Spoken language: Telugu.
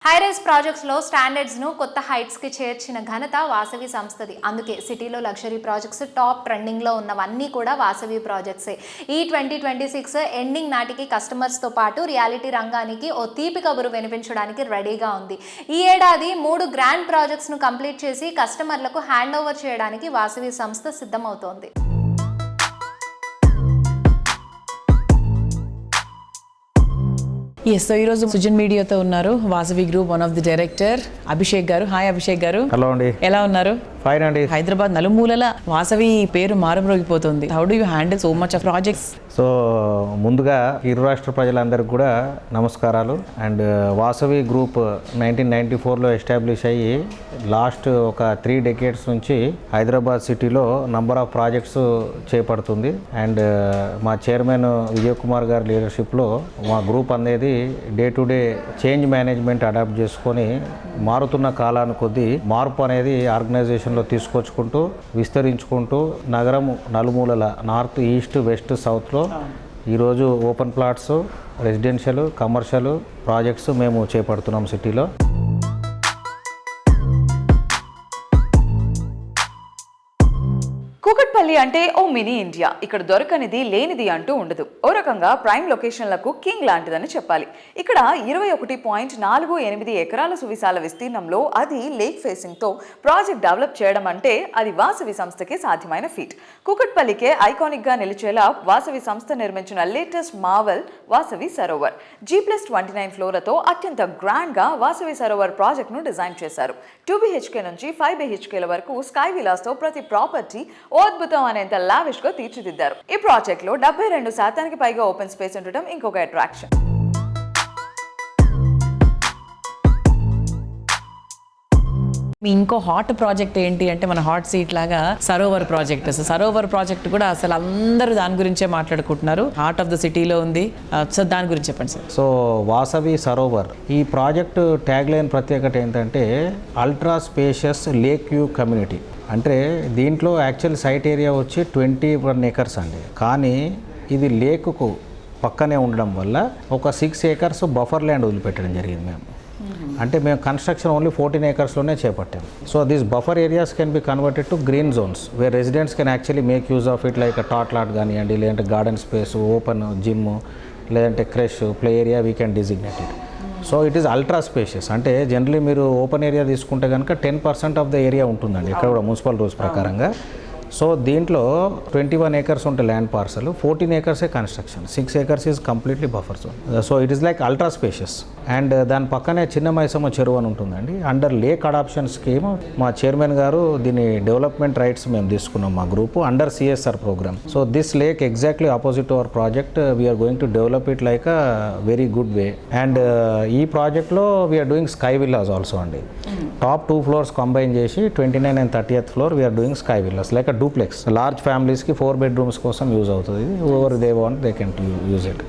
హైరైజ్ ప్రాజెక్ట్స్లో స్టాండర్డ్స్ను కొత్త హైట్స్కి చేర్చిన ఘనత వాసవి సంస్థది. అందుకే సిటీలో లగ్జరీ ప్రాజెక్ట్స్ టాప్ ట్రెండింగ్లో ఉన్నవన్నీ కూడా వాసవి ప్రాజెక్ట్సే. ఈ 2026 ఎండింగ్ నాటికి కస్టమర్స్తో పాటు రియాలిటీ రంగానికి ఓ తీపి కబురు వినిపించడానికి రెడీగా ఉంది. ఈ ఏడాది 3 గ్రాండ్ ప్రాజెక్ట్స్ను కంప్లీట్ చేసి కస్టమర్లకు హ్యాండ్ ఓవర్ చేయడానికి వాసవి సంస్థ సిద్ధమవుతోంది. సో ఈరోజు సుజన్ మీడియాతో ఉన్నారు Vasavi group one of the director Abhishek గారు. హాయ్ అభిషేక్ గారు. హలో అండి. ఎలా ఉన్నారు? ఫైన్ అండి. హైదరాబాద్ నలుమూలల వాసవి పేరు మారుమ్రోగిపోతుంది. How do you handle so much of projects? So ముందుగా ఇరు రాష్ట్ర ప్రజలందరికీ కూడా నమస్కారాలు. అండ్ వాసవి గ్రూప్ 1994లో ఎస్టాబ్లిష్ అయ్యి లాస్ట్ ఒక 3 decades నుంచి హైదరాబాద్ సిటీలో నంబర్ ఆఫ్ ప్రాజెక్ట్స్ చేపడుతుంది. అండ్ మా చైర్మన్ విజయ్ కుమార్ గారి లీడర్షిప్లో మా గ్రూప్ అనేది day to day change management adopt చేసుకొని మారుతున్న కాలాన్ని కొద్దీ మార్పు అనేది ఆర్గనైజేషన్లో తీసుకొచ్చుకుంటూ విస్తరించుకుంటూ నగరం నలుమూలల నార్త్ ఈస్ట్ వెస్ట్ సౌత్లో ఈరోజు open plots, residential, commercial projects మేము చేపడుతున్నాం సిటీలో. కూకట్పల్లి అంటే ఓ మినీ ఇండియా. ఇక్కడ దొరకనిది లేనిది అంటూ ఉండదు. ఓ రకంగా ప్రైమ్ లొకేషన్లకు కింగ్ లాంటిదని చెప్పాలి. ఇక్కడ 21.48 ఎకరాల సువిశాల విస్తీర్ణంలో అది లేక్ ఫేసింగ్తో ప్రాజెక్ట్ డెవలప్ చేయడం అంటే అది వాసవి సంస్థకే సాధ్యమైన ఫీట్. కూకట్పల్లికే ఐకానిక్గా నిలిచేలా వాసవి సంస్థ నిర్మించిన latest Marvel Vasavi Sarovar. G+29 ఫ్లోర్లతో అత్యంత గ్రాండ్గా వాసవి సరోవర్ ప్రాజెక్ట్ను డిజైన్ చేశారు. 2 BHK నుంచి 5 BHKల వరకు స్కై విలాస్తో ప్రతి ప్రాపర్టీ ఓ అద్భుతం అనేంత లావిష్ గా తీర్చిదిద్దారు. ఈ ప్రాజెక్ట్ లో 72% పైగా ఓపెన్ స్పేస్ ఉండటం ఇంకొక అట్రాక్షన్. మీ ఇంకో హాట్ ప్రాజెక్ట్ ఏంటి అంటే మన హాట్ సీట్ లాగా సరోవర్ ప్రాజెక్ట్. సరోవర్ ప్రాజెక్ట్ కూడా అసలు అందరూ దాని గురించే మాట్లాడుకుంటున్నారు. హార్ట్ ఆఫ్ ద సిటీలో ఉంది. సో దాని గురించి చెప్పండి సార్. సో వాసవి సరోవర్ ఈ ప్రాజెక్టు ట్యాగ్ లైన్ ప్రత్యేకత ఏంటంటే ultra spacious lake view community. అంటే దీంట్లో యాక్చువల్ సైట్ ఏరియా వచ్చి 21 acres అండి. కానీ ఇది లేకుకు పక్కనే ఉండడం వల్ల ఒక 6 acres బఫర్ ల్యాండ్ వదిలిపెట్టడం జరిగింది మేము. అంటే మేము కన్స్ట్రక్షన్ ఓన్లీ 14 acresలోనే చేపట్టాము. So these buffer areas can be converted to green zones where residents can actually make use of it like tot lot కానివ్వండి, లేదంటే గార్డెన్ స్పేస్, ఓపెన్ జిమ్, లేదంటే creche, play area we can designate it. So it is ultra spacious. అంటే జనరలీ మీరు ఓపెన్ ఏరియా తీసుకుంటే కనుక 10% ఆఫ్ ద ఏరియా ఉంటుందండి ఇక్కడ కూడా మున్సిపల్ రూల్స్ ప్రకారంగా. సో దీంట్లో 21 acres ఉంటే land parcel, 14 acres construction, 6 acres is completely buffer zone. So it is like ultra spacious. And దాని పక్కనే చిన్న మైసమ్మ చెరువు అని ఉంటుందండి. అండర్ లేక్ అడాప్షన్ స్కీమ్ మా చైర్మన్ గారు దీని డెవలప్మెంట్ రైట్స్ మేము తీసుకున్నాం మా group under CSR programme. So this lake exactly opposite to our project. We are going to develop it like a very good way. And ఈ ప్రాజెక్ట్లో we are doing sky villas also అండి. టాప్ 2 floors కంబైన్ చేసి 29 and 30th floor we're doing sky villas like a duplex. Large ఫ్యామిలీస్కి 4 bedrooms కోసం యూజ్ అవుతుంది. Whoever they want they can use it.